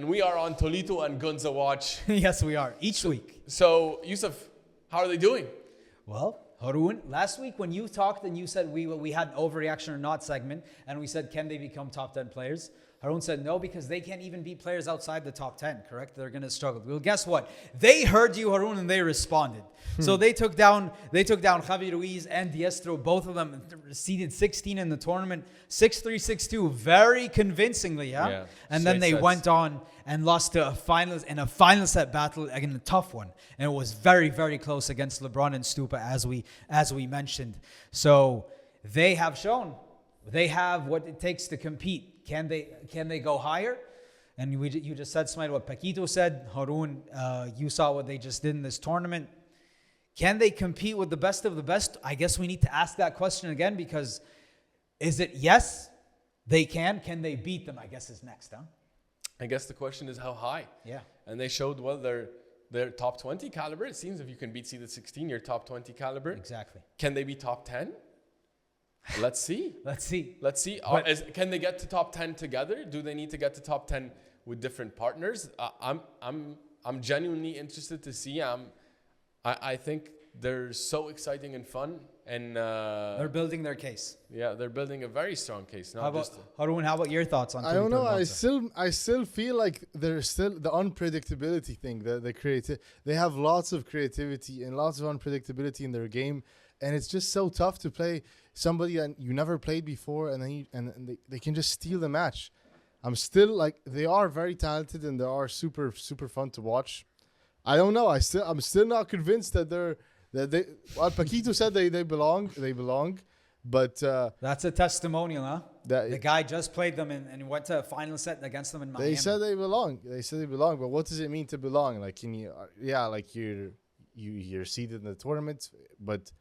We are on Tolito and Gonza watch. Yes, we are. Each week. So, Yusuf, how are they doing? Well, Haroon, last week when you talked and you said we had an overreaction or not segment, and we said, can they become top 10 players? Haroon said no, because they can't even beat players outside the top 10, correct? They're going to struggle. Well, guess what? They heard you, Haroon, and they responded. So they took down Javi Ruiz and Diestro, both of them seeded 16 in the tournament, 6-3, 6-2, very convincingly, yeah? And then they went on and lost to a final set battle, again, a tough one. And it was very, very close against LeBron and Stupa, as we mentioned. So they have shown they have what it takes to compete. Can they go higher? And you just said, Smail, what Paquito said. Haroon, you saw what they just did in this tournament. Can they compete with the best of the best? I guess we need to ask that question again, because is it yes, they can? Can they beat them? I guess is next, huh? I guess the question is how high. Yeah. And they showed, well, they're top 20 caliber. It seems if you can beat seeded 16, you're top 20 caliber. Exactly. Can they be top 10? Let's see. Let's see. Can they get to top 10 together? Do they need to get to top 10 with different partners? I'm genuinely interested to see. I think they're so exciting and fun, and they're building their case. Yeah, they're building a very strong case. Haroon, how about your thoughts on? I don't know. I still feel like there's still the unpredictability thing. They have lots of creativity and lots of unpredictability in their game, and it's just so tough to play somebody that you never played before, and they can just steal the match. I'm still like, they are very talented and they are super fun to watch. I don't know. I'm still not convinced that well, Paquito said they belong, but that's a testimonial, huh? The guy just played them and went to a final set against them in Miami. They said they belong. But what does it mean to belong? Like, can you? Yeah, like you're seeded in the tournament, but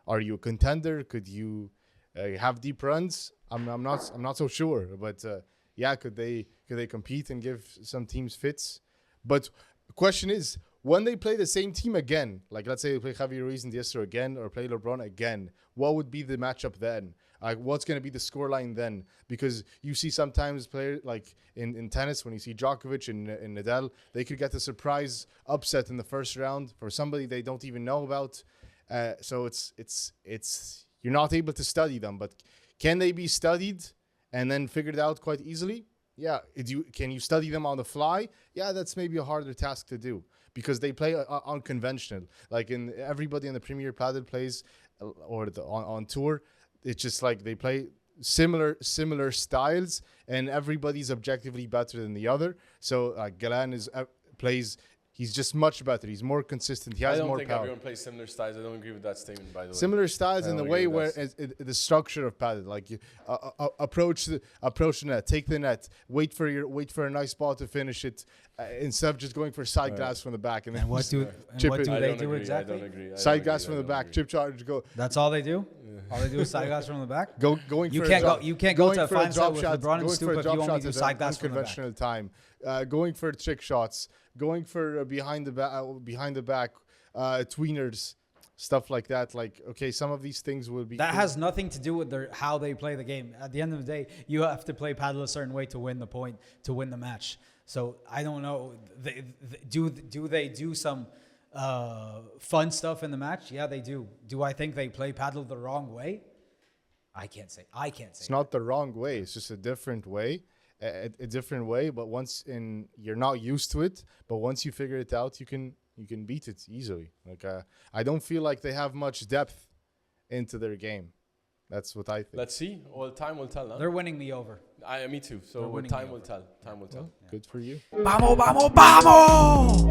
are you a contender? Could you have deep runs? I'm not so sure, but yeah, could they compete and give some teams fits? But the question is, when they play the same team again, like let's say they play Javi Ruiz and Diestro again, or play LeBron again, what would be the matchup then? What's going to be the scoreline then? Because you see sometimes players like in tennis, when you see Djokovic and Nadal, they could get the surprise upset in the first round for somebody they don't even know about. So it's you're not able to study them, but can they be studied and then figured out quite easily? Yeah. Can you study them on the fly? Yeah, that's maybe a harder task to do, because they play unconventional. Like everybody in the Premier Padel plays, or on tour, it's just like they play similar styles, and everybody's objectively better than the other. So Galan plays. He's just much better. He's more consistent. He has more power. I don't think everyone plays similar styles. I don't agree with that statement, by the way. Similar styles in the way where the structure of padel, like you approach the net, take the net, wait for a nice ball to finish it, instead of just going for side glass from the back. And what do they do exactly? I don't agree. Side glass from the back, chip charge, go. That's all they do. All they do is side glass from the back. You can't go to a final set with LeBron and Stupa if you only do side glass from the back. Conventional time, going for trick shots, going for behind the back, tweeners, stuff like that. Like, okay, some of these things will be. That has nothing to do with how they play the game. At the end of the day, you have to play padel a certain way to win the point, to win the match. So I don't know. Do they do some fun stuff in the match? Yeah, they do. Do I think they play padel the wrong way? I can't say. It's not the wrong way. It's just a different way. A different way, but you're not used to it. But once you figure it out, you can beat it easily. Like I don't feel like they have much depth into their game. That's what I think. Let's see. Well, time will tell. Huh? They're winning me over. Me too. So time will tell. Time will tell. Good for you. Vamos, vamos, vamos!